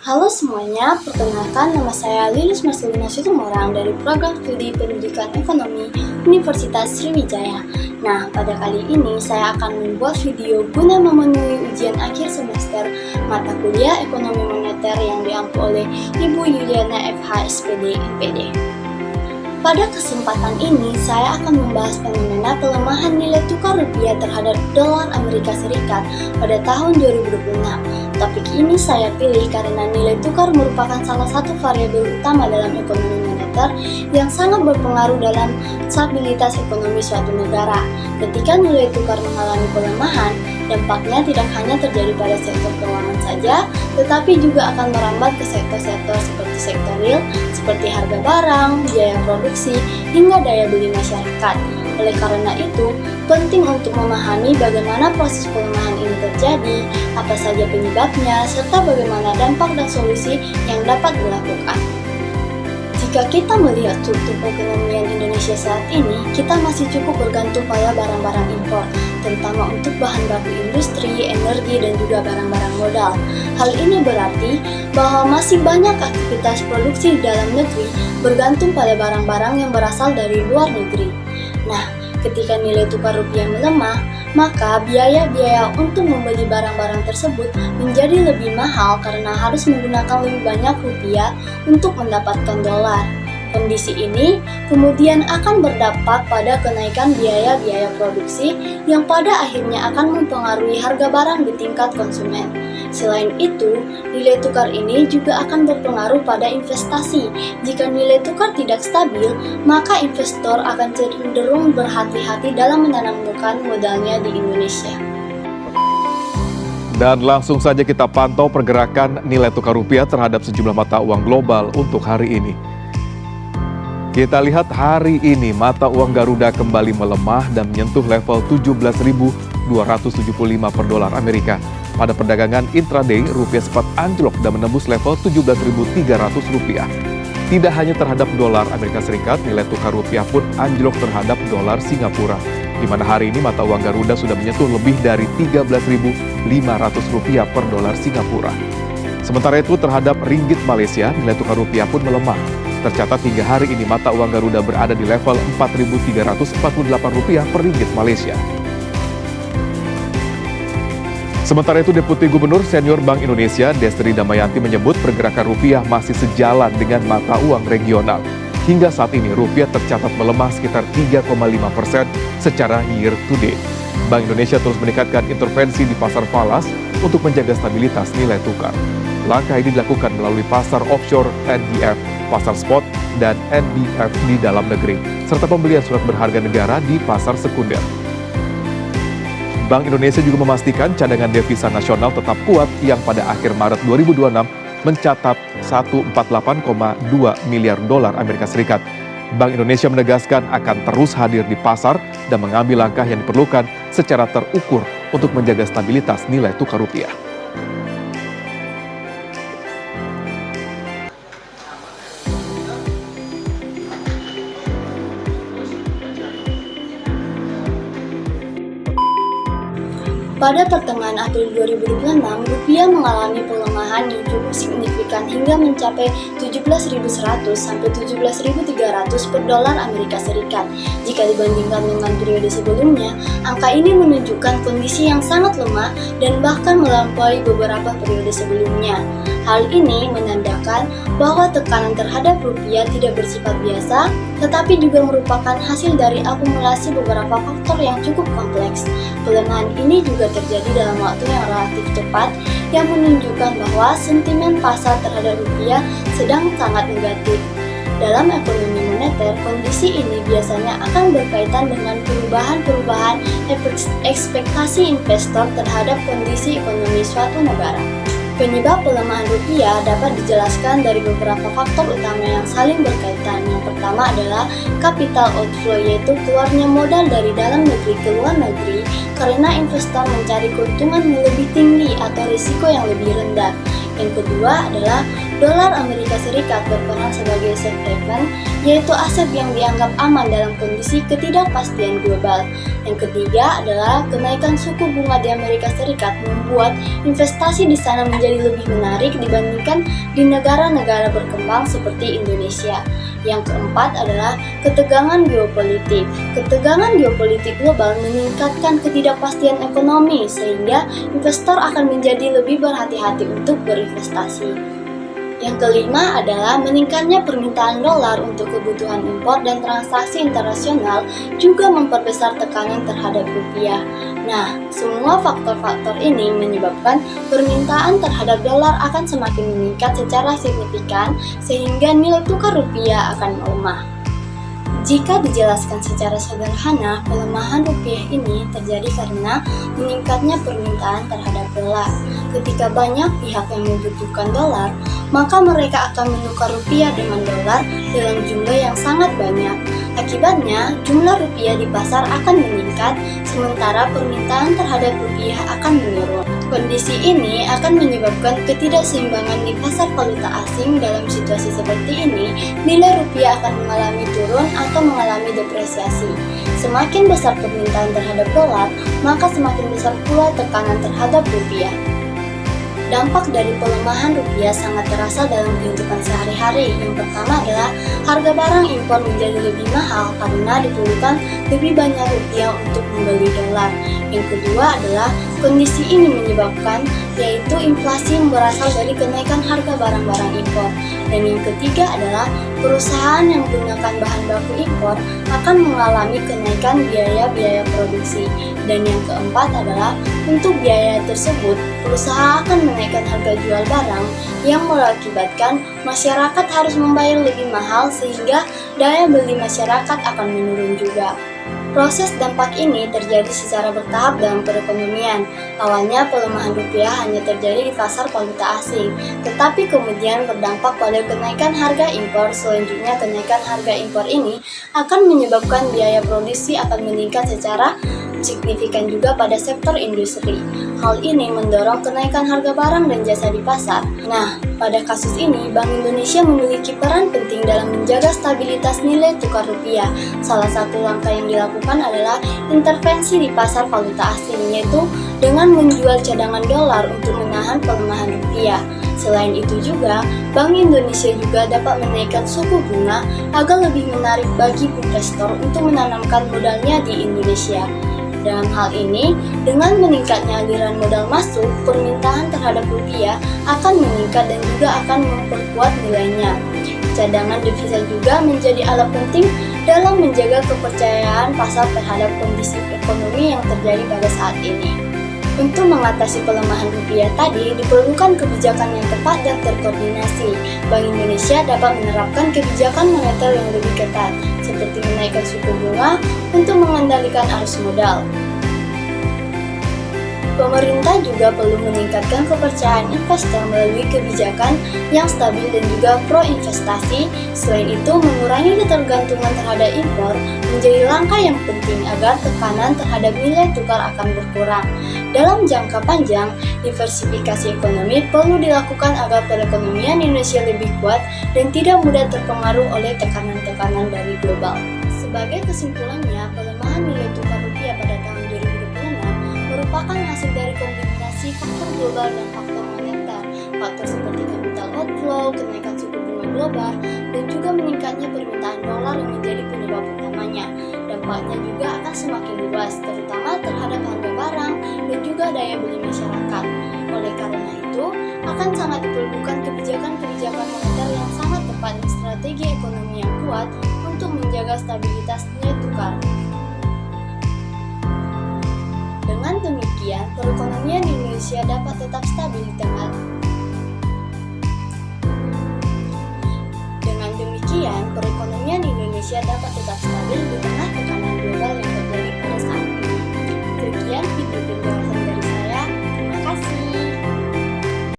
Halo semuanya, perkenalkan nama saya Lilis Marcelina Situmorang dari Program Studi Pendidikan Ekonomi Universitas Sriwijaya. Nah, pada kali ini saya akan membuat video guna memenuhi ujian akhir semester mata kuliah Ekonomi Moneter yang diampu oleh Ibu Yuliana FH SPD IPD. Pada kesempatan ini, saya akan membahas fenomena pelemahan nilai tukar rupiah terhadap dolar Amerika Serikat pada tahun 2026. Topik ini saya pilih karena nilai tukar merupakan salah satu variabel utama dalam ekonomi moneter yang sangat berpengaruh dalam stabilitas ekonomi suatu negara. Ketika nilai tukar mengalami pelemahan, dampaknya tidak hanya terjadi pada sektor keuangan saja, tetapi juga akan merambat ke sektor-sektor seperti sektor real, seperti harga barang, biaya produksi, hingga daya beli masyarakat. Oleh karena itu, penting untuk memahami bagaimana proses pelemahan ini terjadi, apa saja penyebabnya, serta bagaimana dampak dan solusi yang dapat dilakukan. Jika kita melihat struktur perekonomian Indonesia saat ini, kita masih cukup bergantung pada barang-barang impor, terutama untuk bahan baku industri, energi, dan juga barang-barang modal. Hal ini berarti bahwa masih banyak aktivitas produksi di dalam negeri bergantung pada barang-barang yang berasal dari luar negeri. Nah, ketika nilai tukar rupiah melemah, maka biaya-biaya untuk membeli barang-barang tersebut menjadi lebih mahal karena harus menggunakan lebih banyak rupiah untuk mendapatkan dolar. Kondisi ini kemudian akan berdampak pada kenaikan biaya-biaya produksi yang pada akhirnya akan mempengaruhi harga barang di tingkat konsumen. Selain itu, nilai tukar ini juga akan berpengaruh pada investasi. Jika nilai tukar tidak stabil, maka investor akan cenderung berhati-hati dalam menanamkan modalnya di Indonesia. Dan langsung saja kita pantau pergerakan nilai tukar rupiah terhadap sejumlah mata uang global untuk hari ini. Kita lihat hari ini mata uang Garuda kembali melemah dan menyentuh level 17.275 per dolar Amerika. Pada perdagangan intraday, rupiah sempat anjlok dan menembus level 17.300 rupiah. Tidak hanya terhadap dolar Amerika Serikat, nilai tukar rupiah pun anjlok terhadap dolar Singapura, di mana hari ini mata uang Garuda sudah menyentuh lebih dari 13.500 rupiah per dolar Singapura. Sementara itu terhadap ringgit Malaysia, nilai tukar rupiah pun melemah. Tercatat hingga hari ini mata uang Garuda berada di level 4.348 rupiah per ringgit Malaysia. Sementara itu, Deputi Gubernur Senior Bank Indonesia, Destri Damayanti menyebut pergerakan rupiah masih sejalan dengan mata uang regional. Hingga saat ini, rupiah tercatat melemah sekitar 3,5% secara year to date. Bank Indonesia terus meningkatkan intervensi di pasar falas untuk menjaga stabilitas nilai tukar. Langkah ini dilakukan melalui pasar offshore NDF, pasar spot, dan NDF di dalam negeri, serta pembelian surat berharga negara di pasar sekunder. Bank Indonesia juga memastikan cadangan devisa nasional tetap kuat yang pada akhir Maret 2026 mencatat 148,2 miliar dolar Amerika Serikat. Bank Indonesia menegaskan akan terus hadir di pasar dan mengambil langkah yang diperlukan secara terukur untuk menjaga stabilitas nilai tukar rupiah. Pada pertengahan April 2026, rupiah mengalami pelemahan yang cukup signifikan hingga mencapai 17.100 sampai 17.300 per dolar Amerika Serikat. Jika dibandingkan dengan periode sebelumnya, angka ini menunjukkan kondisi yang sangat lemah dan bahkan melampaui beberapa periode sebelumnya. Hal ini menandakan bahwa tekanan terhadap rupiah tidak bersifat biasa, tetapi juga merupakan hasil dari akumulasi beberapa faktor yang cukup kompleks. Pelemahan ini juga terjadi dalam waktu yang relatif cepat, yang menunjukkan bahwa sentimen pasar terhadap rupiah sedang sangat negatif. Dalam ekonomi moneter, kondisi ini biasanya akan berkaitan dengan perubahan-perubahan ekspektasi investor terhadap kondisi ekonomi suatu negara. Penyebab pelemahan rupiah dapat dijelaskan dari beberapa faktor utama yang saling berkaitan. Yang pertama adalah capital outflow, yaitu keluarnya modal dari dalam negeri ke luar negeri karena investor mencari keuntungan yang lebih tinggi atau risiko yang lebih rendah. Yang kedua adalah Dolar Amerika Serikat berperan sebagai safe haven, yaitu aset yang dianggap aman dalam kondisi ketidakpastian global. Yang ketiga adalah kenaikan suku bunga di Amerika Serikat membuat investasi di sana menjadi lebih menarik dibandingkan di negara-negara berkembang seperti Indonesia. Yang keempat adalah ketegangan geopolitik. Ketegangan geopolitik global meningkatkan ketidakpastian ekonomi sehingga investor akan menjadi lebih berhati-hati untuk berinvestasi. Yang kelima adalah meningkatnya permintaan dolar untuk kebutuhan impor dan transaksi internasional juga memperbesar tekanan terhadap rupiah. Nah, semua faktor-faktor ini menyebabkan permintaan terhadap dolar akan semakin meningkat secara signifikan sehingga nilai tukar rupiah akan melemah. Jika dijelaskan secara sederhana, pelemahan rupiah ini terjadi karena meningkatnya permintaan terhadap dolar. Ketika banyak pihak yang membutuhkan dolar, maka mereka akan menukar rupiah dengan dolar dalam jumlah yang sangat banyak. Akibatnya, jumlah rupiah di pasar akan meningkat, sementara permintaan terhadap rupiah akan menurun. Kondisi ini akan menyebabkan ketidakseimbangan di pasar valuta asing. Dalam situasi seperti ini, nilai rupiah akan mengalami turun atau mengalami depresiasi. Semakin besar permintaan terhadap dolar, maka semakin besar pula tekanan terhadap rupiah. Dampak dari pelemahan rupiah sangat terasa dalam kehidupan sehari-hari. Yang pertama adalah harga barang impor menjadi lebih mahal karena diperlukan lebih banyak rupiah untuk membeli dolar. Yang kedua adalah kondisi ini menyebabkan yaitu inflasi yang berasal dari kenaikan harga barang-barang impor. Dan yang ketiga adalah perusahaan yang menggunakan bahan baku impor akan mengalami kenaikan biaya-biaya produksi. Dan yang keempat adalah untuk biaya tersebut, perusahaan akan menaikkan harga jual barang yang mengakibatkan masyarakat harus membayar lebih mahal sehingga daya beli masyarakat akan menurun juga. Proses dampak ini terjadi secara bertahap dalam perekonomian. Awalnya pelemahan rupiah hanya terjadi di pasar valuta asing, tetapi kemudian berdampak pada kenaikan harga impor. Selanjutnya kenaikan harga impor ini akan menyebabkan biaya produksi akan meningkat secara signifikan juga pada sektor industri. Hal ini mendorong kenaikan harga barang dan jasa di pasar. Nah, pada kasus ini, Bank Indonesia memiliki peran penting dalam menjaga stabilitas nilai tukar rupiah. Salah satu langkah yang dilakukan adalah intervensi di pasar valuta asing, yaitu dengan menjual cadangan dolar untuk menahan pelemahan rupiah. Selain itu juga, Bank Indonesia juga dapat menaikkan suku bunga agar lebih menarik bagi investor untuk menanamkan modalnya di Indonesia. Dalam hal ini, dengan meningkatnya aliran modal masuk, permintaan terhadap rupiah akan meningkat dan juga akan memperkuat nilainya. Cadangan devisa juga menjadi alat penting dalam menjaga kepercayaan pasar terhadap kondisi ekonomi yang terjadi pada saat ini. Untuk mengatasi pelemahan rupiah tadi, diperlukan kebijakan yang tepat dan terkoordinasi. Bank Indonesia dapat menerapkan kebijakan moneter yang lebih ketat, seperti menaikkan suku bunga untuk mengendalikan arus modal. Pemerintah juga perlu meningkatkan kepercayaan investor melalui kebijakan yang stabil dan juga pro-investasi. Selain itu, mengurangi ketergantungan terhadap impor menjadi langkah yang penting agar tekanan terhadap nilai tukar akan berkurang. Dalam jangka panjang, diversifikasi ekonomi perlu dilakukan agar perekonomian Indonesia lebih kuat dan tidak mudah terpengaruh oleh tekanan-tekanan dari global. Sebagai kesimpulannya, pelemahan nilai tukar rupiah pada tahun 2026 merupakan hasil dari kombinasi faktor global dan faktor moneter. Faktor seperti capital outflow, kenaikan suku bunga global, dan juga meningkatnya permintaan dolar yang menjadi penyebab utamanya. Dampaknya juga akan semakin luas, terutama terhadap harga barang dan juga daya beli masyarakat. Oleh karena itu, akan sangat diperlukan kebijakan-kebijakan moneter yang sangat tepat dan strategi ekonomi yang kuat untuk menjaga stabilitas nilai tukar. Dengan demikian, perekonomian di Indonesia dapat tetap stabil di tengah. Dengan demikian, perekonomian di Indonesia dapat tetap stabil di tengah